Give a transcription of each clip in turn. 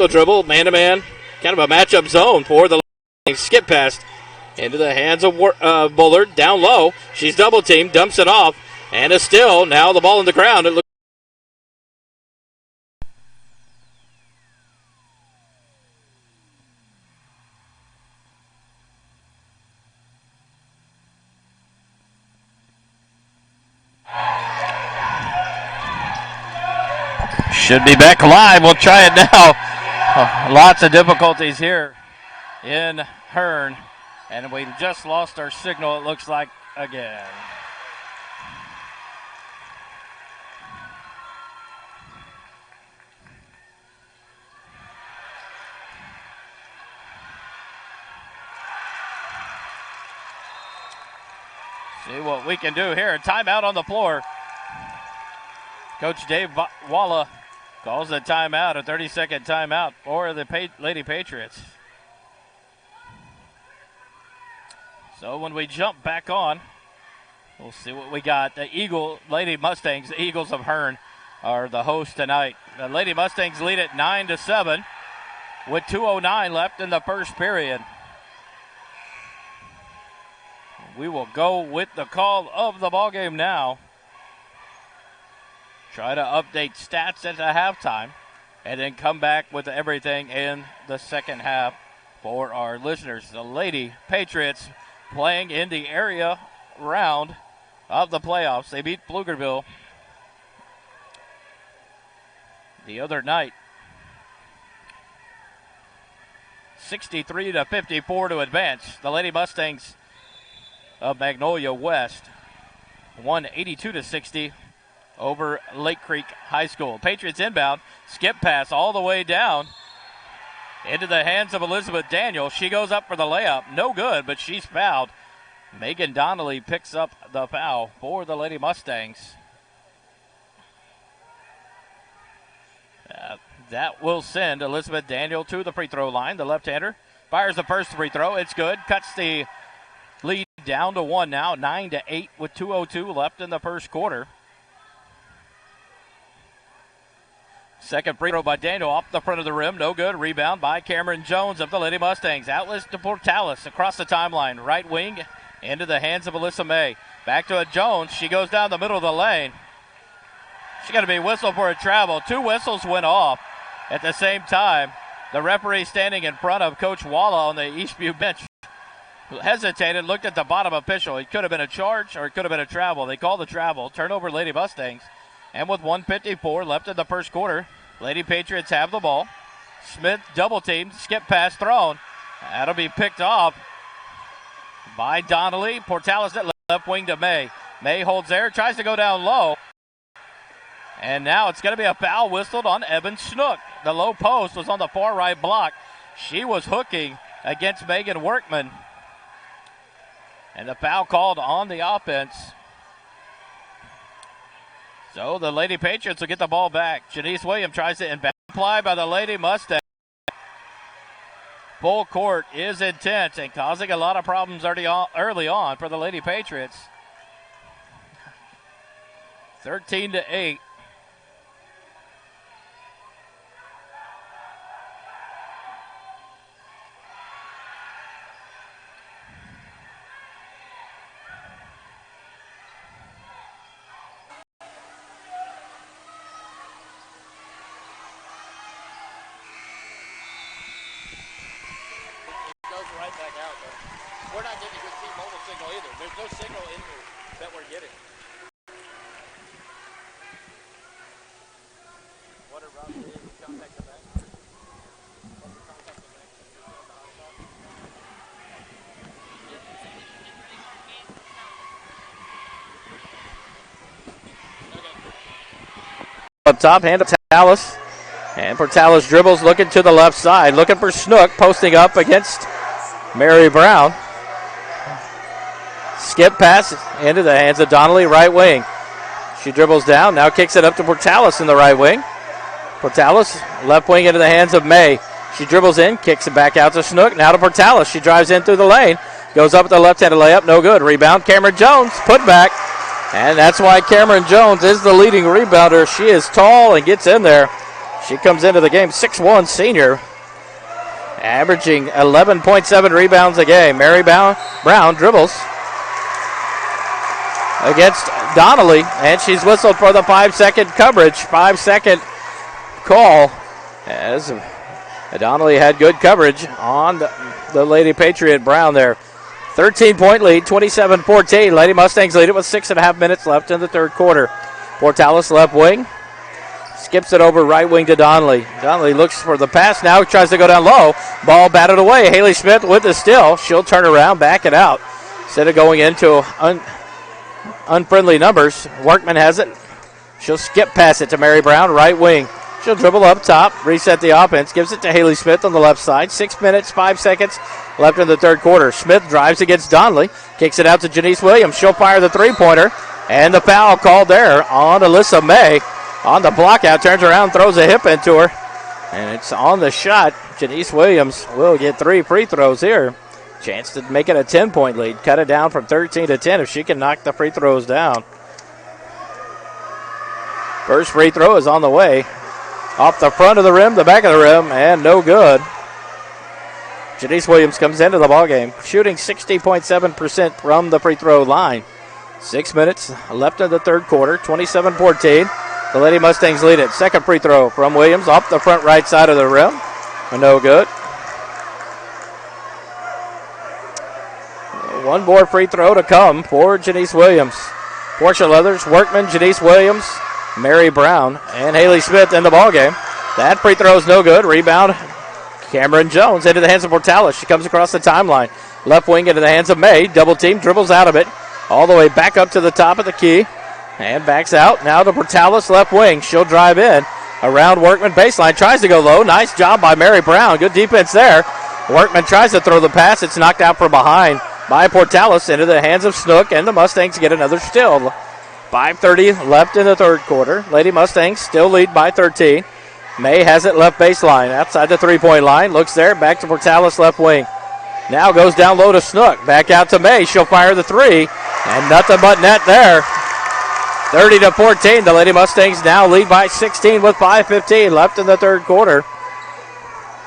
dribble, man-to-man, kind of a matchup zone for the skip pass into the hands of Bullard, down low. She's double-teamed, dumps it off, and is still, now the ball on the ground. It looks should be back live. We'll try it now. Lots of difficulties here in Hearn. And we just lost our signal, it looks like, again. See what we can do here. Timeout on the floor. Coach Dave Walla calls the timeout, a 30-second timeout for the Lady Patriots. So when we jump back on, we'll see what we got. The Lady Mustangs, the Eagles of Hearn, are the hosts tonight. The Lady Mustangs lead at 9-7 with 2:09 left in the first period. We will go with the call of the ballgame now. Try to update stats at the halftime, and then come back with everything in the second half for our listeners. The Lady Patriots playing in the area round of the playoffs. They beat Pflugerville the other night, 63-54 to advance. The Lady Mustangs of Magnolia West won 82-60 over Lake Creek High School. Patriots inbound, skip pass all the way down into the hands of Elizabeth Daniel. She goes up for the layup. No good, but she's fouled. Megan Donnelly picks up the foul for the Lady Mustangs. That will send Elizabeth Daniel to the free throw line. The left-hander fires the first free throw. It's good. Cuts the lead down to 1 now. 9-8 with 2:02 left in the first quarter. Second free throw by Daniel off the front of the rim. No good. Rebound by Cameron Jones of the Lady Mustangs. Outlets to Portales across the timeline. Right wing into the hands of Alyssa May. Back to Jones. She goes down the middle of the lane. She's going to be whistled for a travel. 2 whistles went off at the same time. The referee standing in front of Coach Walla on the Eastview bench hesitated, looked at the bottom official. It could have been a charge or it could have been a travel. They called the travel. Turnover Lady Mustangs. And with 1:54 left in the first quarter, Lady Patriots have the ball. Smith double teamed, skip pass thrown. That'll be picked off by Donnelly. Portales at left wing to May. May holds there, tries to go down low. And now it's going to be a foul whistled on Evan Snook. The low post was on the far right block. She was hooking against Megan Workman. And the foul called on the offense. So the Lady Patriots will get the ball back. Janice Williams tries to inbound. Apply by the Lady Mustang. Full court is intense and causing a lot of problems early on for the Lady Patriots. 13-8. Up top, hand to Portales. And Portales dribbles, looking to the left side, looking for Snook, posting up against Mary Brown. Skip pass into the hands of Donnelly, right wing. She dribbles down, now kicks it up to Portales in the right wing. Portales, left wing into the hands of May. She dribbles in, kicks it back out to Snook, now to Portales. She drives in through the lane, goes up with the left-handed layup, no good. Rebound, Cameron Jones, put back. And that's why Cameron Jones is the leading rebounder. She is tall and gets in there. She comes into the game 6'1", senior, averaging 11.7 rebounds a game. Mary Brown dribbles against Donnelly, and she's whistled for the 5-second coverage, 5-second call, as Donnelly had good coverage on the Lady Patriot Brown there. 13-point lead, 27-14. Lady Mustangs lead it with 6.5 minutes left in the third quarter. Portales left wing. Skips it over right wing to Donnelly. Donnelly looks for the pass now, tries to go down low. Ball batted away. Haley Smith with the steal. She'll turn around, back it out. Instead of going into unfriendly numbers, Workman has it. She'll skip past it to Mary Brown, right wing. She'll dribble up top, reset the offense, gives it to Haley Smith on the left side. 6 minutes, 5 seconds left in the third quarter. Smith drives against Donnelly, kicks it out to Janice Williams. She'll fire the three-pointer, and the foul called there on Alyssa May. On the block out, turns around, throws a hip into her, and it's on the shot. Janice Williams will get 3 free throws here. Chance to make it a 10-point lead. Cut it down from 13 to 10 if she can knock the free throws down. First free throw is on the way. Off the front of the rim, the back of the rim, and no good. Janice Williams comes into the ballgame, shooting 60.7% from the free throw line. 6 minutes left in the third quarter, 27-14. The Lady Mustangs lead it. Second free throw from Williams off the front right side of the rim. No good. One more free throw to come for Janice Williams. Portia Leathers, Workman, Janice Williams, Mary Brown, and Haley Smith in the ballgame. That free throw is no good. Rebound, Cameron Jones into the hands of Portales. She comes across the timeline. Left wing into the hands of May. Double team, dribbles out of it. All the way back up to the top of the key. And backs out. Now to Portales left wing. She'll drive in. Around Workman baseline. Tries to go low. Nice job by Mary Brown. Good defense there. Workman tries to throw the pass. It's knocked out from behind by Portales into the hands of Snook. And the Mustangs get another steal. 5:30 left in the third quarter. Lady Mustangs still lead by 13. May has it left baseline. Outside the three-point line. Looks there. Back to Portales left wing. Now goes down low to Snook. Back out to May. She'll fire the three. And nothing but net there. 30-14. The Lady Mustangs now lead by 16 with 5:15 left in the third quarter.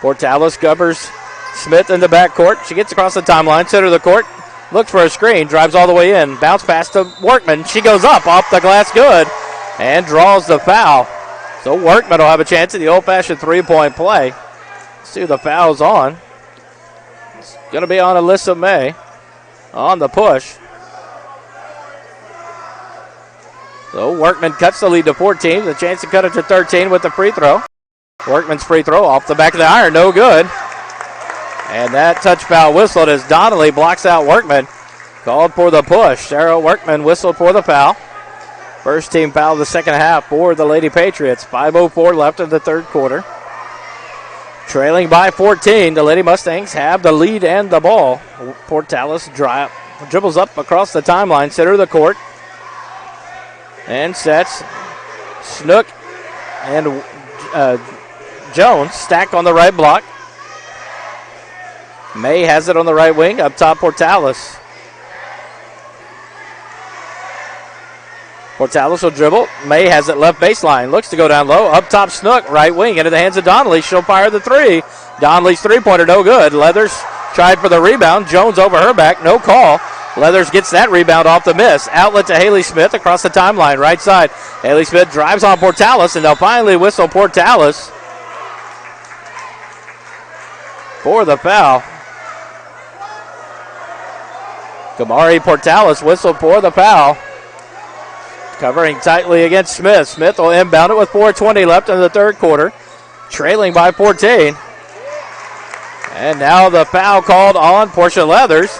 Portales covers Smith in the backcourt. She gets across the timeline, center of the court. Looks for a screen, drives all the way in. Bounce pass to Workman. She goes up off the glass good and draws the foul. So Workman will have a chance at the old-fashioned three-point play. Let's see who the foul's on. It's going to be on Alyssa May on the push. So Workman cuts the lead to 14. The chance to cut it to 13 with the free throw. Workman's free throw off the back of the iron. No good. And that touch foul whistled as Donnelly blocks out Workman. Called for the push. Sarah Workman whistled for the foul. First team foul of the second half for the Lady Patriots. 5:04 left in the third quarter. Trailing by 14, the Lady Mustangs have the lead and the ball. Portales dribbles up across the timeline, center of the court. And sets. Snook and Jones stack on the right block. May has it on the right wing. Up top, Portales. Portales will dribble. May has it left baseline. Looks to go down low. Up top, Snook. Right wing into the hands of Donnelly. She'll fire the three. Donnelly's three-pointer no good. Leathers tried for the rebound. Jones over her back. No call. Leathers gets that rebound off the miss. Outlet to Haley Smith across the timeline. Right side. Haley Smith drives on Portales, and they'll finally whistle Portales for the foul. Kamari Portales whistled for the foul. Covering tightly against Smith. Smith will inbound it with 4:20 left in the third quarter. Trailing by 14. And now the foul called on Portia Leathers.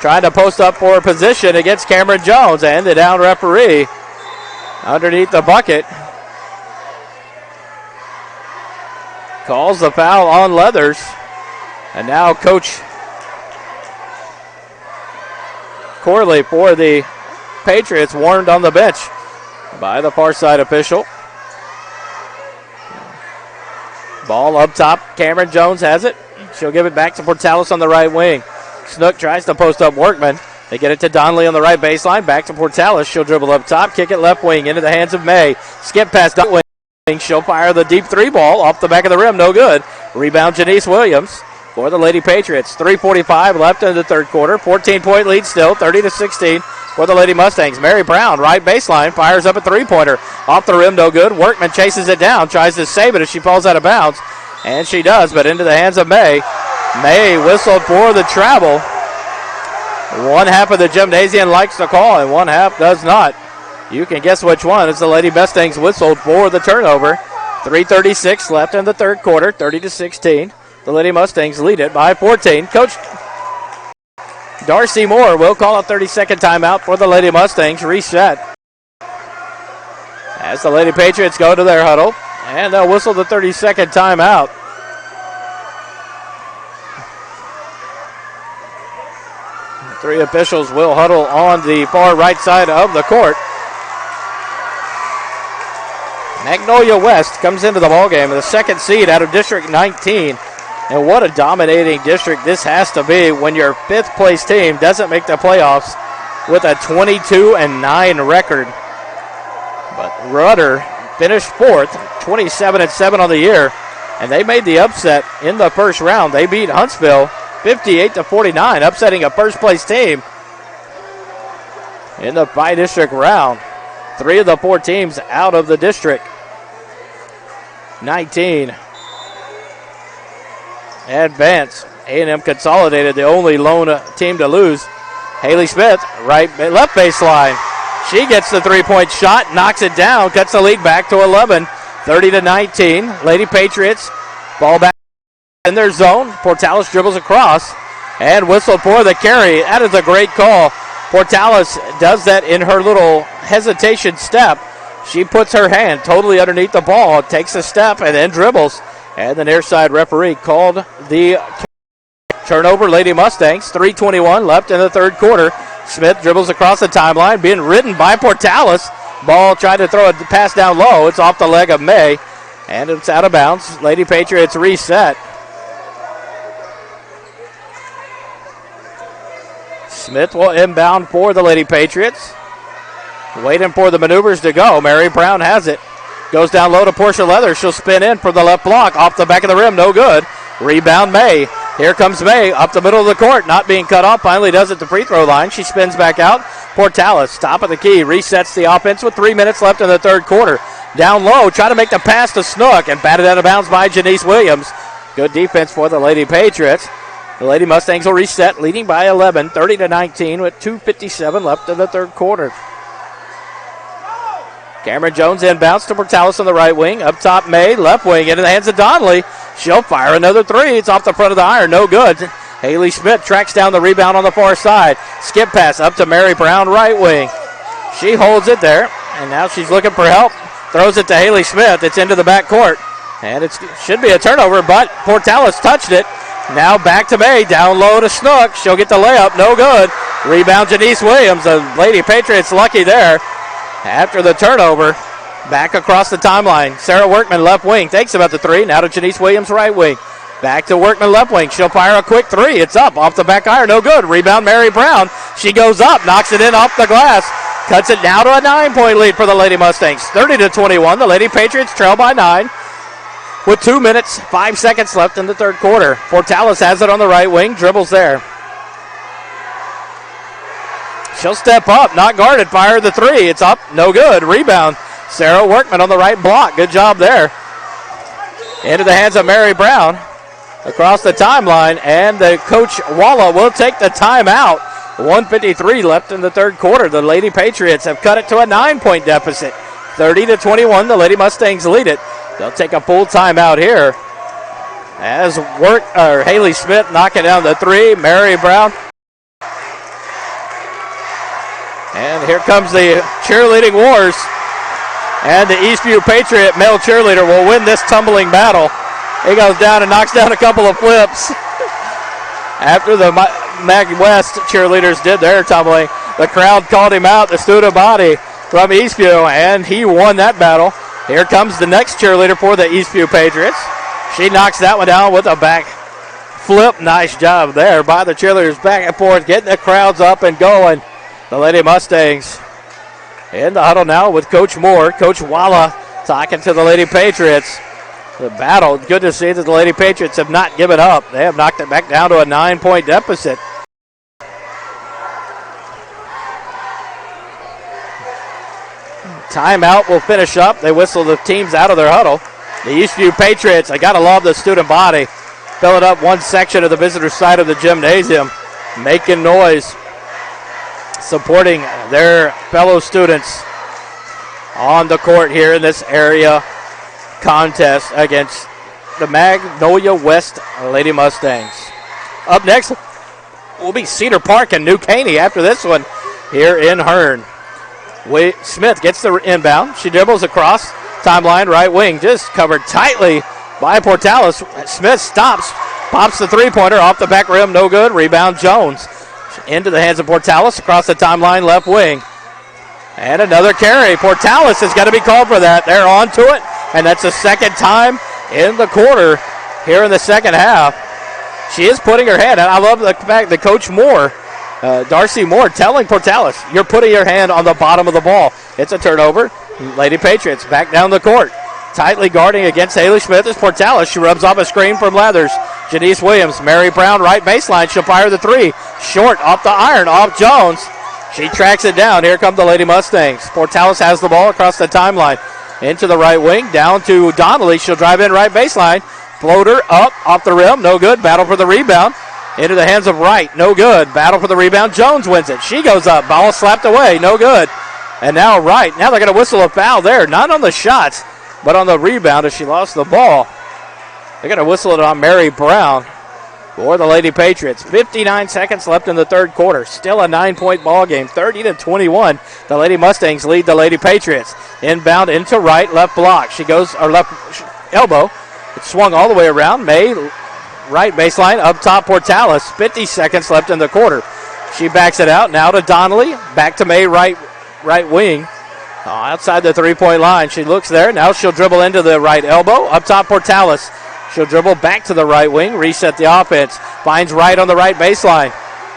Trying to post up for a position against Cameron Jones. And the down referee underneath the bucket calls the foul on Leathers. And now Coach Corley for the Patriots warned on the bench by the far side official. Ball up top. Cameron Jones has it. She'll give it back to Portales on the right wing. Snook tries to post up Workman. They get it to Donnelly on the right baseline. Back to Portales. She'll dribble up top. Kick it left wing into the hands of May. Skip past Donnelly. She'll fire the deep three ball off the back of the rim. No good. Rebound Janice Williams for the Lady Patriots. 3:45 left in the third quarter. 14-point lead still, 30-16 for the Lady Mustangs. Mary Brown, right baseline, fires up a three-pointer. Off the rim, no good. Workman chases it down, tries to save it as she falls out of bounds. And she does, but into the hands of May. May whistled for the travel. One half of the gymnasium likes the call, and one half does not. You can guess which one. It's the Lady Mustangs whistled for the turnover. 3:36 left in the third quarter, 30-16. The Lady Mustangs lead it by 14. Coach Darcy Moore will call a 30-second timeout for the Lady Mustangs. Reset. As the Lady Patriots go to their huddle, and they'll whistle the 30-second timeout. Three officials will huddle on the far right side of the court. Magnolia West comes into the ballgame, the second seed out of District 19. And what a dominating district this has to be when your fifth place team doesn't make the playoffs with a 22-9 record. But Rudder finished fourth, 27-7 on the year, and they made the upset in the first round. They beat Huntsville 58-49, upsetting a first place team in the bi-district round. Three of the four teams out of the district. 19. Advance. A&M Consolidated, the only lone team to lose. Haley Smith, left baseline. She gets the three-point shot, knocks it down, cuts the lead back to 11. 30-19. Lady Patriots, ball back in their zone. Portales dribbles across and whistle for the carry. That is a great call. Portales does that in her little hesitation step. She puts her hand totally underneath the ball, takes a step, and then dribbles. And the near side referee called the turnover. Lady Mustangs, 3:21 left in the third quarter. Smith dribbles across the timeline, being ridden by Portales. Ball tried to throw a pass down low. It's off the leg of May, and it's out of bounds. Lady Patriots reset. Smith will inbound for the Lady Patriots. Waiting for the maneuvers to go. Mary Brown has it. Goes down low to Portia Leather. She'll spin in from the left block. Off the back of the rim. No good. Rebound May. Here comes May up the middle of the court. Not being cut off. Finally does it to free throw line. She spins back out. Portales, top of the key. Resets the offense with 3 minutes left in the third quarter. Down low. Try to make the pass to Snook. And batted out of bounds by Janice Williams. Good defense for the Lady Patriots. The Lady Mustangs will reset, leading by 11, 30-19 with 2:57 left in the third quarter. Cameron Jones inbounds to Portales on the right wing. Up top, May, left wing, into the hands of Donnelly. She'll fire another three. It's off the front of the iron, no good. Haley Smith tracks down the rebound on the far side. Skip pass up to Mary Brown, right wing. She holds it there, and now she's looking for help. Throws it to Haley Smith. It's into the back court, and it should be a turnover, but Portales touched it. Now back to May, down low to Snook. She'll get the layup, no good. Rebound Janice Williams. The Lady Patriots lucky there. After the turnover, back across the timeline. Sarah Workman, left wing, thinks about the three. Now to Janice Williams, right wing. Back to Workman, left wing. She'll fire a quick three. It's up off the back iron, no good. Rebound Mary Brown. She goes up, knocks it in off the glass. Cuts it now to a 9-point lead for the Lady Mustangs. 30-21. The Lady Patriots trail by 9. With 2 minutes, 5 seconds left in the third quarter. Portales has it on the right wing, dribbles there. She'll step up, not guarded, fire the three. It's up, no good. Rebound, Sarah Workman on the right block. Good job there. Into the hands of Mary Brown. Across the timeline, and the coach Walla will take the timeout. 1:53 left in the third quarter. The Lady Patriots have cut it to a 9-point deficit. 30-21, the Lady Mustangs lead it. They'll take a full timeout here. As Haley Smith knocking down the three. Mary Brown. And here comes the cheerleading wars. And the Eastview Patriot male cheerleader will win this tumbling battle. He goes down and knocks down a couple of flips. After the Mag West cheerleaders did their tumbling, the crowd called him out, the student body from Eastview, and he won that battle. Here comes the next cheerleader for the Eastview Patriots. She knocks that one down with a back flip. Nice job there by the cheerleaders, back and forth, getting the crowds up and going. The Lady Mustangs in the huddle now with Coach Moore. Coach Walla talking to the Lady Patriots. The battle, good to see that the Lady Patriots have not given up. They have knocked it back down to a 9-point deficit. Timeout will finish up. They whistle the teams out of their huddle. The Eastview Patriots, I got to love the student body, filling up one section of the visitor side of the gymnasium, making noise, supporting their fellow students on the court here in this area contest against the Magnolia West Lady Mustangs. Up next will be Cedar Park and New Caney after this one here in Hearn. Smith gets the inbound. She dribbles across timeline, right wing, just covered tightly by Portales. Smith stops, pops the three-pointer off the back rim, no good. Rebound Jones. Into the hands of Portales across the timeline, left wing. And another carry. Portales is going to be called for that. They're on to it, and that's the second time in the quarter here in the second half. She is putting her hand, and I love the fact that Coach Moore, Darcy Moore, telling Portales, you're putting your hand on the bottom of the ball. It's a turnover. Lady Patriots back down the court. Tightly guarding against Haley Smith is Portales. She rubs off a screen from Leathers. Janice Williams, Mary Brown, right baseline. She'll fire the three. Short off the iron, off Jones. She tracks it down. Here come the Lady Mustangs. Portales has the ball across the timeline. Into the right wing, down to Donnelly. She'll drive in right baseline. Floater up, off the rim, no good. Battle for the rebound. Into the hands of Wright, no good. Battle for the rebound. Jones wins it. She goes up. Ball slapped away, no good. And now Wright. Now they're going to whistle a foul there. Not on the shots, but on the rebound as she lost the ball. They're going to whistle it on Mary Brown for the Lady Patriots. 59 seconds left in the third quarter. Still a 9-point ball game. 30-21. The Lady Mustangs lead the Lady Patriots. Inbound into Wright, left block. She goes, or left elbow. It's swung all the way around. May, right baseline, up top Portales. 50 seconds left in the quarter. She backs it out. Now to Donnelly. Back to May, right wing. Outside the three-point line. She looks there. Now she'll dribble into the right elbow. Up top Portales. She'll dribble back to the right wing. Reset the offense. Finds Wright on the right baseline.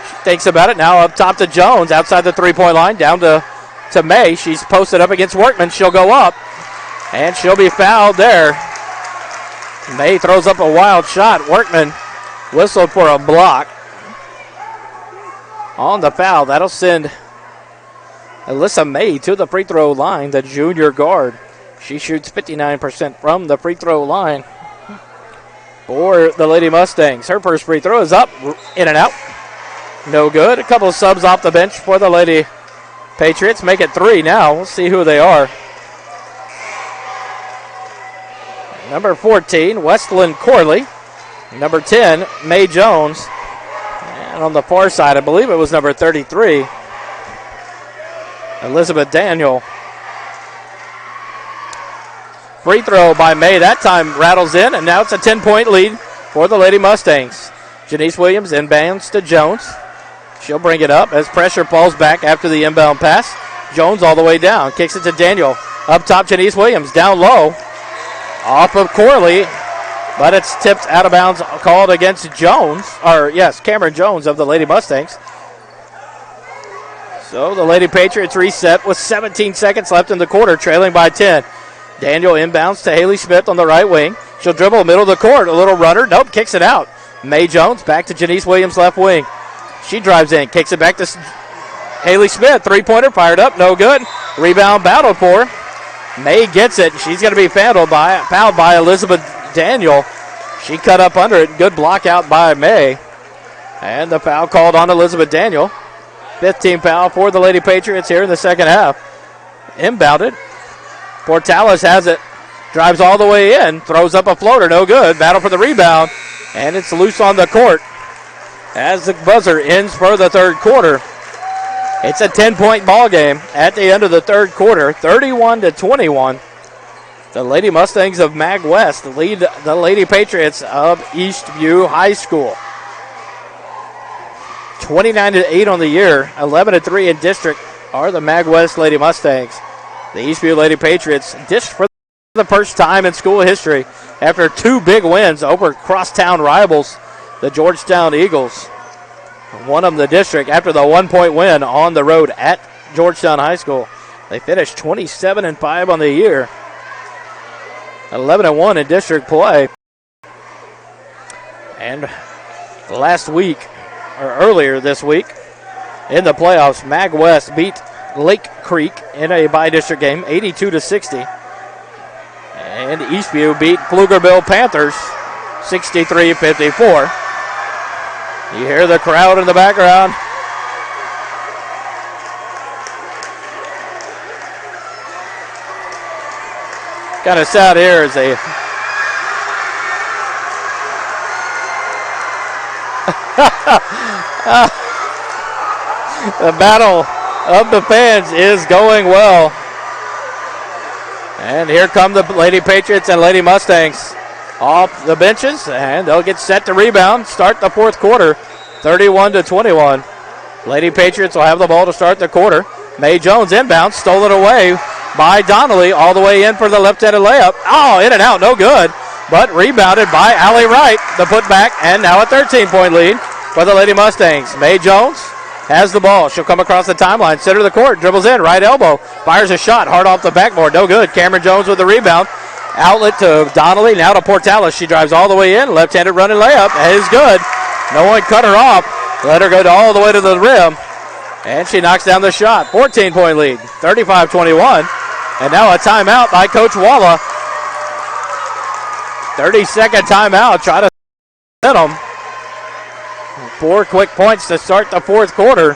She thinks about it. Now up top to Jones. Outside the three-point line. Down to May. She's posted up against Workman. She'll go up. And she'll be fouled there. May throws up a wild shot. Workman whistled for a block on the foul. That'll send Alyssa May to the free throw line, the junior guard. She shoots 59% from the free throw line for the Lady Mustangs. Her first free throw is up, in and out. No good. A couple of subs off the bench for the Lady Patriots. Make it three now. We'll see who they are. Number 14, Westland Corley. Number 10, May Jones. And on the far side, I believe it was number 33, Elizabeth Daniel. Free throw by May. That time rattles in, and now it's a 10-point lead for the Lady Mustangs. Janice Williams inbounds to Jones. She'll bring it up as pressure falls back after the inbound pass. Jones all the way down. Kicks it to Daniel. Up top, Janice Williams. Down low. Off of Corley, but it's tipped out of bounds, called against Jones, Cameron Jones of the Lady Mustangs. So the Lady Patriots reset with 17 seconds left in the quarter, trailing by 10. Daniel inbounds to Haley Smith on the right wing. She'll dribble middle of the court, a little runner. Nope, kicks it out. May Jones back to Janice Williams left wing. She drives in, kicks it back to Haley Smith. Three-pointer fired up, no good. Rebound battled for. May gets it. She's going to be fouled by Elizabeth Daniel. She cut up under it. Good block out by May. And the foul called on Elizabeth Daniel. 15 foul for the Lady Patriots here in the second half. Inbounded. Portales has it. Drives all the way in. Throws up a floater. No good. Battle for the rebound. And it's loose on the court as the buzzer ends for the third quarter. It's a 10-point ball game at the end of the third quarter, 31-21. The Lady Mustangs of Mag West lead the Lady Patriots of Eastview High School. 29-8 on the year, 11-3 in district are the Mag West Lady Mustangs. The Eastview Lady Patriots dished for the first time in school history after two big wins over crosstown rivals, the Georgetown Eagles. Won them the district after the 1-point win on the road at Georgetown High School. They finished 27-5 on the year. 11-1 in district play. And last week, or earlier this week, in the playoffs, Mag West beat Lake Creek in a by-district game, 82-60. And Eastview beat Pflugerville Panthers, 63-54. You hear the crowd in the background. Kind of sad here as they the battle of the fans is going well. And here come the Lady Patriots and Lady Mustangs off the benches, and they'll get set to rebound, start the fourth quarter, 31-21. Lady Patriots will have the ball to start the quarter. May Jones inbounds, stole it away by Donnelly, all the way in for the left-handed layup. Oh, in and out, no good, but rebounded by Allie Wright, the putback, and now a 13-point lead for the Lady Mustangs. May Jones has the ball. She'll come across the timeline, center of the court, dribbles in, right elbow, fires a shot, hard off the backboard, no good. Cameron Jones with the rebound. Outlet to Donnelly, now to Portales. She drives all the way in, left-handed running layup, is good. No one cut her off. Let her go all the way to the rim, and she knocks down the shot. 14-point lead, 35-21. And now a timeout by Coach Walla. 30-second timeout, try to hit them. 4 quick points to start the fourth quarter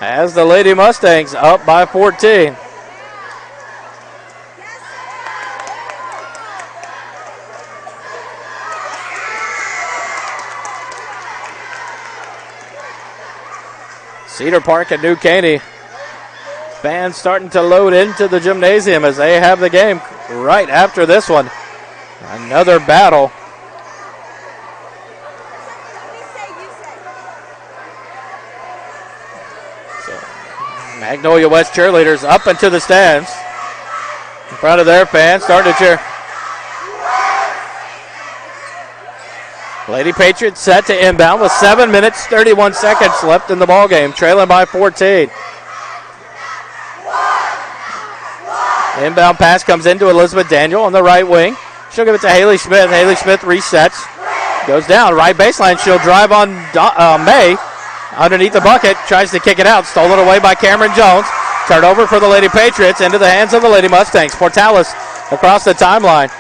as the Lady Mustangs up by 14. Cedar Park and New Caney. Fans starting to load into the gymnasium as they have the game right after this one. Another battle. So, Magnolia West cheerleaders up into the stands in front of their fans, starting to cheer. Lady Patriots set to inbound with 7 minutes, 31 seconds left in the ballgame, trailing by 14. Inbound pass comes into Elizabeth Daniel on the right wing. She'll give it to Haley Smith. Haley Smith resets. Goes down, right baseline. She'll drive on May underneath the bucket. Tries to kick it out. Stolen away by Cameron Jones. Turnover for the Lady Patriots into the hands of the Lady Mustangs. Portales across the timeline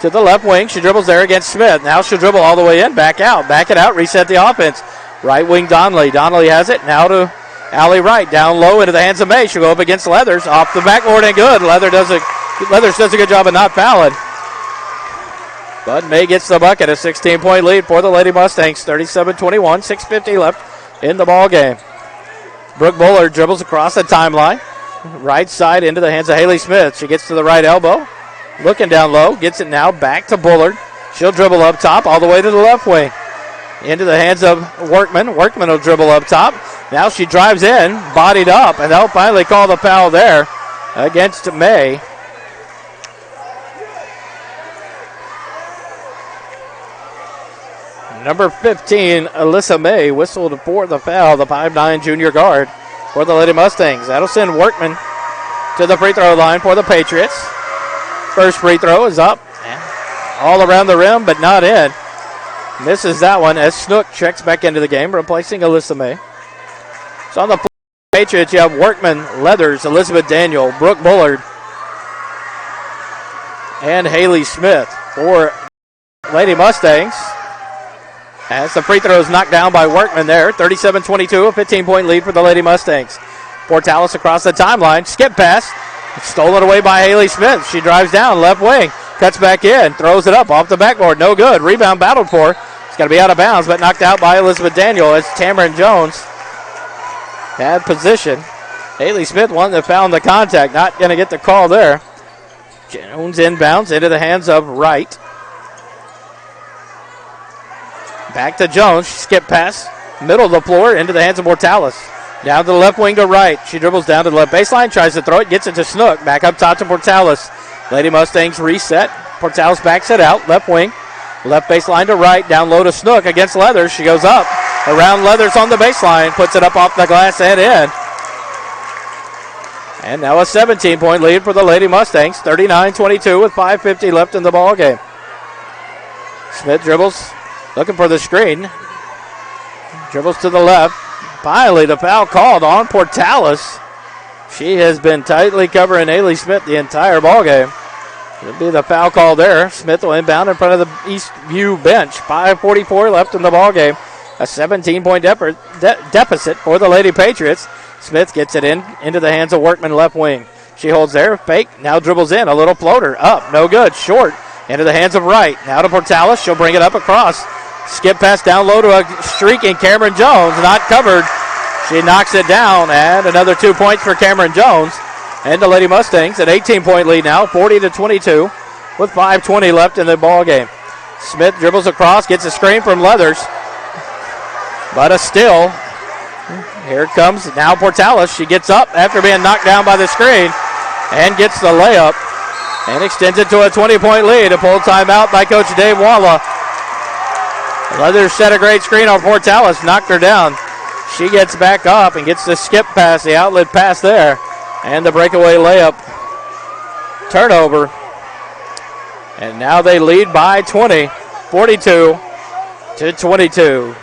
to the left wing. She dribbles there against Smith. Now she'll dribble all the way in. Back out. Back it out. Reset the offense. Right wing Donnelly. Donnelly has it. Now to Allie Wright. Down low into the hands of May. She'll go up against Leathers. Off the backboard and good. Leathers does a good job of not fouling. But May gets the bucket. A 16-point lead for the Lady Mustangs. 37-21. 6:50 left in the ball game. Brooke Bullard dribbles across the timeline. Right side into the hands of Haley Smith. She gets to the right elbow. Looking down low. Gets it now back to Bullard. She'll dribble up top all the way to the left wing. Into the hands of Workman. Workman will dribble up top. Now she drives in, bodied up, and they'll finally call the foul there against May. Number 15, Alyssa May, whistled for the foul, the 5'9" junior guard for the Lady Mustangs. That'll send Workman to the free throw line for the Patriots. First free throw is up, all around the rim, but not in. Misses that one as Snook checks back into the game, replacing Alyssa May. So on the Patriots, you have Workman, Leathers, Elizabeth Daniel, Brooke Bullard, and Haley Smith for Lady Mustangs. As the free throw is knocked down by Workman there. 37-22, a 15-point lead for the Lady Mustangs. Portales across the timeline. Skip pass. Stolen away by Haley Smith. She drives down left wing. Cuts back in. Throws it up off the backboard. No good. Rebound battled for. It's got to be out of bounds, but knocked out by Elizabeth Daniel as Cameron Jones had position. Haley Smith wanting to foul the contact. Not going to get the call there. Jones inbounds into the hands of Wright. Back to Jones. Skip pass. Middle of the floor into the hands of Mortalis. Down to the left wing to Wright. She dribbles down to the left baseline. Tries to throw it. Gets it to Snook. Back up top to Mortalis. Lady Mustangs reset. Portales backs it out. Left wing. Left baseline to Wright. Down low to Snook against Leathers. She goes up. Around Leathers on the baseline. Puts it up off the glass and in. And now a 17-point lead for the Lady Mustangs, 39-22 with 5:50 left in the ball game. Smith dribbles, looking for the screen. Dribbles to the left. Finally, the foul called on Portales. She has been tightly covering Ailey Smith the entire ball game. It'll be the foul call there. Smith will inbound in front of the Eastview bench. 5:44 left in the ball game. A 17-point deficit for the Lady Patriots. Smith gets it into the hands of Workman left wing. She holds there, fake, now dribbles in, a little floater, up, no good, short, into the hands of Wright. Now to Portales, she'll bring it up across. Skip pass down low to a streaking Cameron Jones, not covered. She knocks it down, and another 2 points for Cameron Jones. And the Lady Mustangs, an 18-point lead now, 40-22, with 5:20 left in the ball game. Smith dribbles across, gets a screen from Leathers, but a steal. Here comes now Portales. She gets up after being knocked down by the screen and gets the layup and extends it to a 20-point lead. A full timeout by Coach Dave Walla. Leathers set a great screen on Portales, knocked her down. She gets back up and gets the skip pass, the outlet pass there, and the breakaway layup. Turnover. And now they lead by 20, 42-22.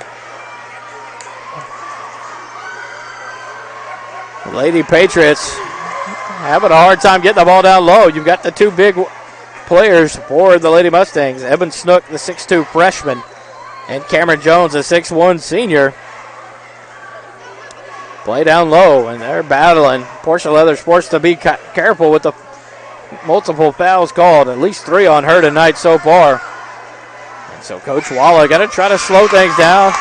Lady Patriots having a hard time getting the ball down low. You've got the two big players for the Lady Mustangs. Evan Snook, the 6'2 freshman, and Cameron Jones, the 6'1 senior. Play down low, and they're battling. Portia Leathers forced to be careful with the multiple fouls called. At least 3 on her tonight so far. And so Coach Walla got to try to slow things down.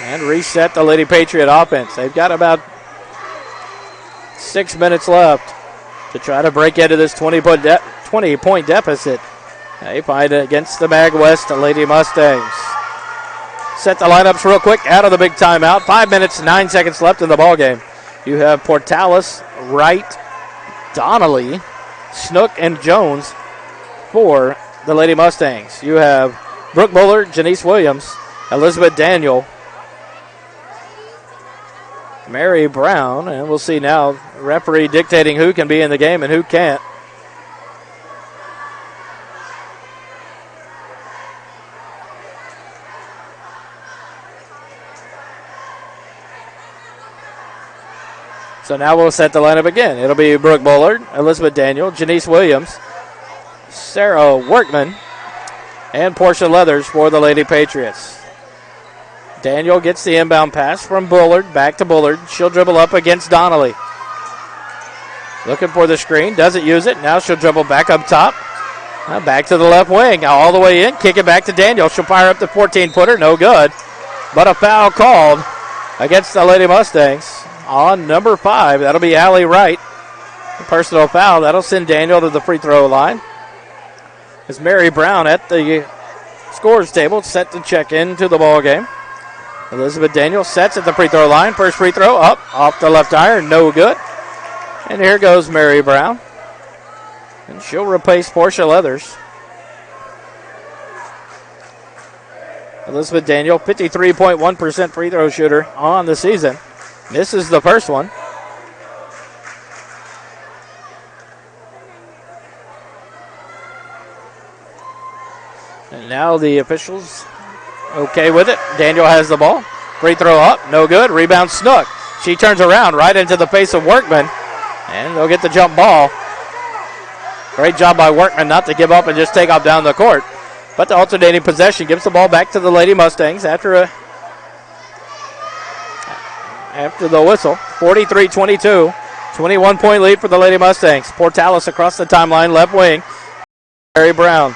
And reset the Lady Patriot offense. They've got about 6 minutes left to try to break into this 20-point deficit. They find it against the Mag West, the Lady Mustangs. Set the lineups real quick out of the big timeout. 5 minutes, 9 seconds left in the ball game. You have Portales, Wright, Donnelly, Snook, and Jones for the Lady Mustangs. You have Brooke Bullard, Janice Williams, Elizabeth Daniel, Mary Brown, and we'll see now referee dictating who can be in the game and who can't. So now we'll set the lineup again. It'll be Brooke Bullard, Elizabeth Daniel, Janice Williams, Sarah Workman, and Portia Leathers for the Lady Patriots. Daniel gets the inbound pass from Bullard, back to Bullard. She'll dribble up against Donnelly. Looking for the screen, doesn't use it. Now she'll dribble back up top. Back to the left wing, all the way in, kick it back to Daniel. She'll fire up the 14-footer, no good. But a foul called against the Lady Mustangs on number 5. That'll be Allie Wright. A personal foul, that'll send Daniel to the free throw line. As Mary Brown at the scores table, set to check into the ball game. Elizabeth Daniel sets at the free throw line. First free throw up off the left iron, no good. And here goes Mary Brown. And she'll replace Portia Leathers. Elizabeth Daniel, 53.1% free throw shooter on the season. Misses the first one. And now the officials okay with it. Daniel has the ball. Free throw up, no good. Rebound Snook. She turns around right into the face of Workman. And they'll get the jump ball. Great job by Workman not to give up and just take off down the court. But the alternating possession gives the ball back to the Lady Mustangs after the whistle. 43-22. 21-point lead for the Lady Mustangs. Portales across the timeline, left wing. Mary Brown.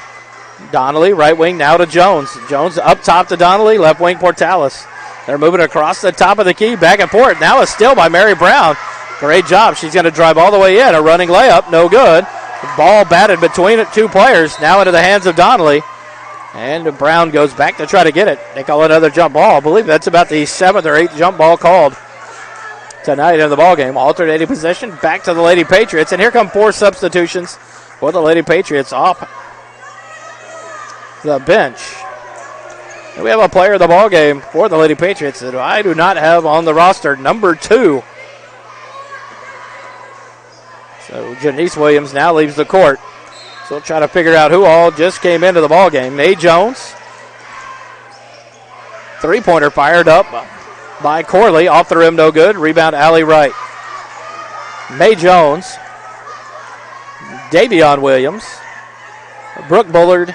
Donnelly, right wing, now to Jones. Jones up top to Donnelly, left wing Portales. They're moving across the top of the key, back and forth. Now a steal by Mary Brown. Great job. She's going to drive all the way in. A running layup, no good. The ball batted between two players, now into the hands of Donnelly. And Brown goes back to try to get it. They call it another jump ball. I believe that's about the 7th or 8th jump ball called tonight in the ball game. Alternating possession, back to the Lady Patriots. And here come 4 substitutions for the Lady Patriots off the bench. And we have a player of the ball game for the Lady Patriots that I do not have on the roster, number 2. So Janice Williams now leaves the court. So we'll try to figure out who all just came into the ball game. Mae Jones. Three-pointer fired up by Corley. Off the rim, no good. Rebound, Allie Wright. Mae Jones. Davion Williams. Brooke Bullard.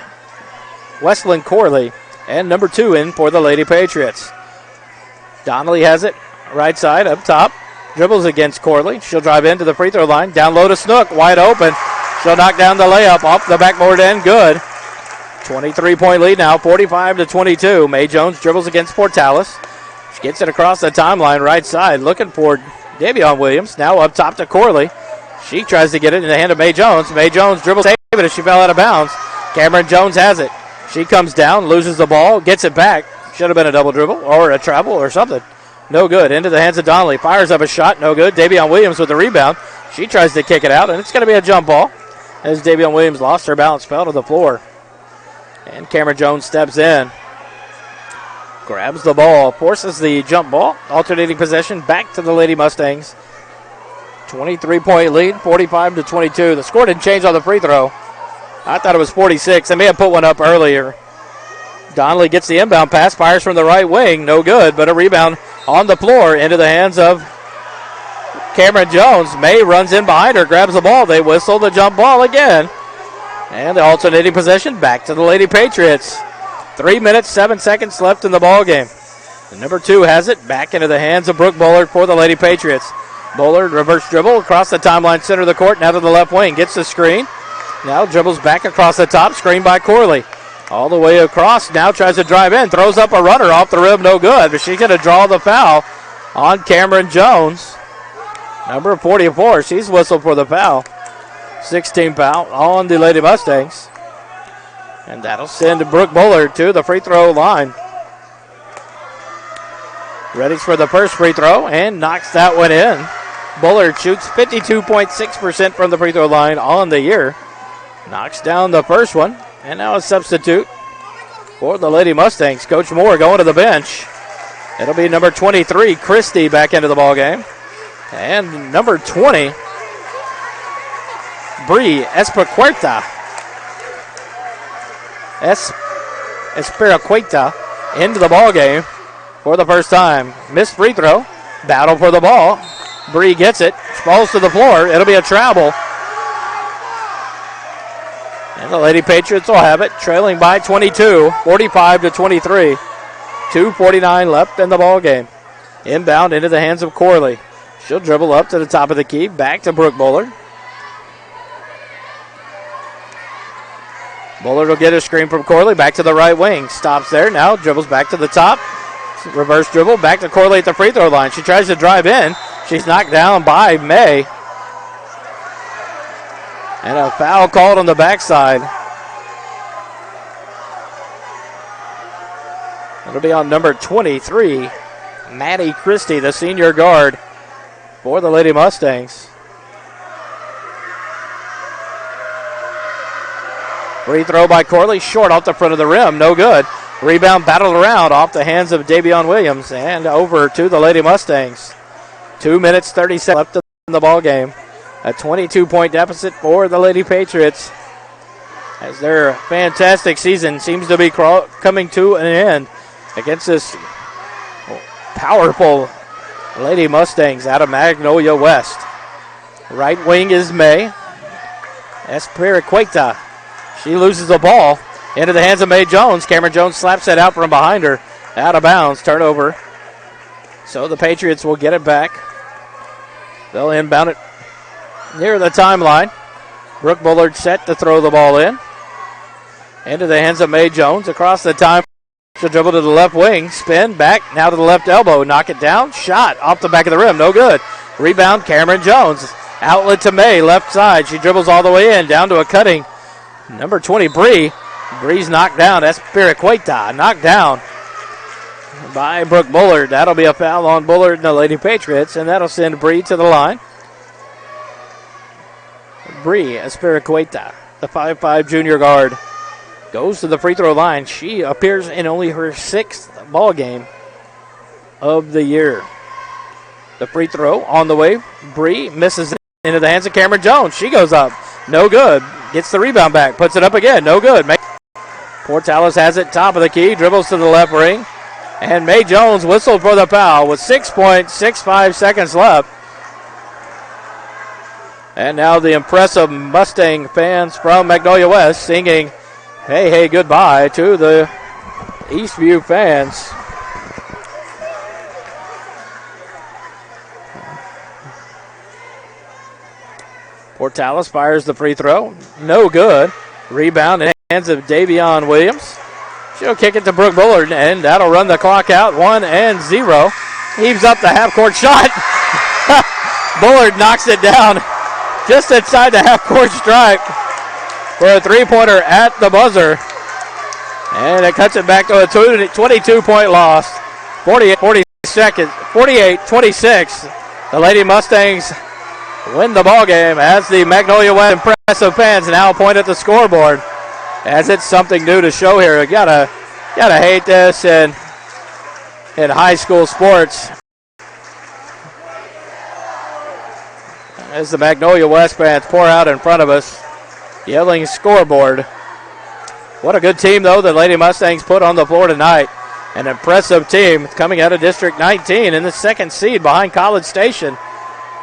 Westlyn Corley. And number 2 in for the Lady Patriots. Donnelly has it. Right side, up top. Dribbles against Corley. She'll drive into the free throw line. Down low to Snook. Wide open. She'll knock down the layup off the backboard end. Good. 23-point lead now. 45-22. Mae Jones dribbles against Portales. She gets it across the timeline. Right side. Looking for Davion Williams. Now up top to Corley. She tries to get it in the hand of Mae Jones. Mae Jones dribbles it as she fell out of bounds. Cameron Jones has it. She comes down, loses the ball, gets it back. Should have been a double dribble or a travel or something. No good. Into the hands of Donnelly. Fires up a shot. No good. Davion Williams with the rebound. She tries to kick it out, and it's going to be a jump ball as Davion Williams lost her balance, fell to the floor. And Cameron Jones steps in. Grabs the ball, forces the jump ball. Alternating possession back to the Lady Mustangs. 23-point lead, 45-22. The score didn't change on the free throw. I thought it was 46. They may have put one up earlier. Donnelly gets the inbound pass, fires from the right wing. No good, but a rebound on the floor into the hands of Cameron Jones. May runs in behind her, grabs the ball. They whistle the jump ball again. And the alternating possession back to the Lady Patriots. 3 minutes, 7 seconds left in the ball game. The number 2 has it back into the hands of Brooke Bullard for the Lady Patriots. Bullard reverse dribble across the timeline, center of the court, now to the left wing. Gets the screen. Now dribbles back across the top, screen by Corley. All the way across, now tries to drive in, throws up a runner off the rim, no good, but she's going to draw the foul on Cameron Jones. Number 44, she's whistled for the foul. 16 foul on the Lady Mustangs. And that'll send Brooke Bullard to the free throw line. Ready for the first free throw and knocks that one in. Bullard shoots 52.6% from the free throw line on the year. Knocks down the first one. And now a substitute for the Lady Mustangs. Coach Moore going to the bench. It'll be number 23, Christie, back into the ball game. And number 20, Bree Espiraqueta into the ball game for the first time. Missed free throw. Battle for the ball. Bree gets it. Falls to the floor. It'll be a travel. And the Lady Patriots will have it, trailing by 22, 45-23. 2:49 left in the ball game. Inbound into the hands of Corley. She'll dribble up to the top of the key, back to Brooke Bullard. Bullard will get a screen from Corley, back to the right wing. Stops there, now dribbles back to the top. Reverse dribble, back to Corley at the free throw line. She tries to drive in. She's knocked down by May. And a foul called on the backside. It'll be on number 23, Maddie Christie, the senior guard for the Lady Mustangs. Free throw by Corley, short off the front of the rim, no good. Rebound battled around off the hands of Davion Williams and over to the Lady Mustangs. 2 minutes, 30 seconds left in the ball game. A 22-point deficit for the Lady Patriots as their fantastic season seems to be coming to an end against this powerful Lady Mustangs out of Magnolia West. Right wing is May Espiraqueta. She loses the ball into the hands of Mae Jones. Cameron Jones slaps it out from behind her. Out of bounds. Turnover. So the Patriots will get it back. They'll inbound it near the timeline. Brooke Bullard set to throw the ball in. Into the hands of Mae Jones. Across the time. She'll dribble to the left wing. Spin back. Now to the left elbow. Knock it down. Shot off the back of the rim. No good. Rebound Cameron Jones. Outlet to May. Left side. She dribbles all the way in. Down to a cutting. Number 20, Bree. Bree's knocked down. Espiraqueta knocked down by Brooke Bullard. That'll be a foul on Bullard and the Lady Patriots, and that'll send Bree to the line. Bree Espiraqueta, the 5'5 junior guard goes to the free throw line. She appears in only her 6th ball game of the year. The free throw on the way. Bree misses it into the hands of Cameron Jones. She goes up. No good. Gets the rebound back. Puts it up again. No good. Portales has it top of the key. Dribbles to the left wing. And May Jones whistled for the foul with 6.65 seconds left. And now the impressive Mustang fans from Magnolia West singing "Hey, hey, goodbye" to the Eastview fans. Portales fires the free throw. No good. Rebound in the hands of Davion Williams. She'll kick it to Brooke Bullard, and that'll run the clock out. 1-0. Heaves up the half-court shot. Bullard knocks it down just inside the half-court stripe for a three-pointer at the buzzer. And it cuts it back to a 22-point loss. 48-26. The Lady Mustangs win the ball game as the Magnolia West impressive fans now point at the scoreboard, as it's something new to show here. You gotta hate this in high school sports, as the Magnolia West fans pour out in front of us, yelling scoreboard. What a good team, though, the Lady Mustangs put on the floor tonight. An impressive team coming out of District 19 in the 2nd seed behind College Station.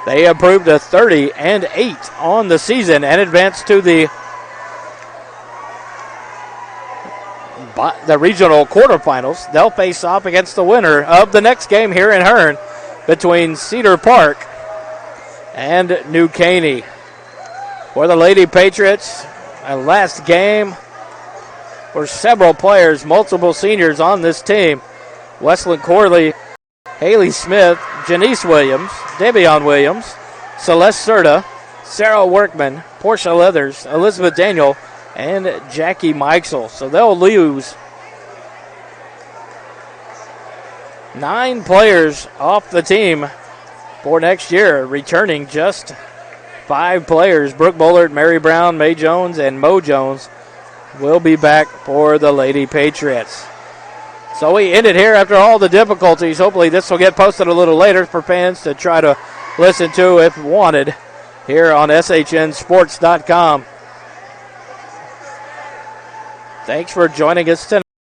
They improved to 30-8 on the season and advanced to the regional quarterfinals. They'll face off against the winner of the next game here in Hearn between Cedar Park and New Caney. For the Lady Patriots, a last game for several players, multiple seniors on this team. Wesleyan Corley, Haley Smith, Janice Williams, Davion Williams, Celeste Serta, Sarah Workman, Portia Leathers, Elizabeth Daniel, and Jackie Mikesel. So they'll lose 9 players off the team for next year, returning just 5 players. Brooke Bullard, Mary Brown, May Jones, and Mo Jones will be back for the Lady Patriots. So we end it here after all the difficulties. Hopefully this will get posted a little later for fans to try to listen to if wanted here on SHNSports.com. Thanks for joining us tonight.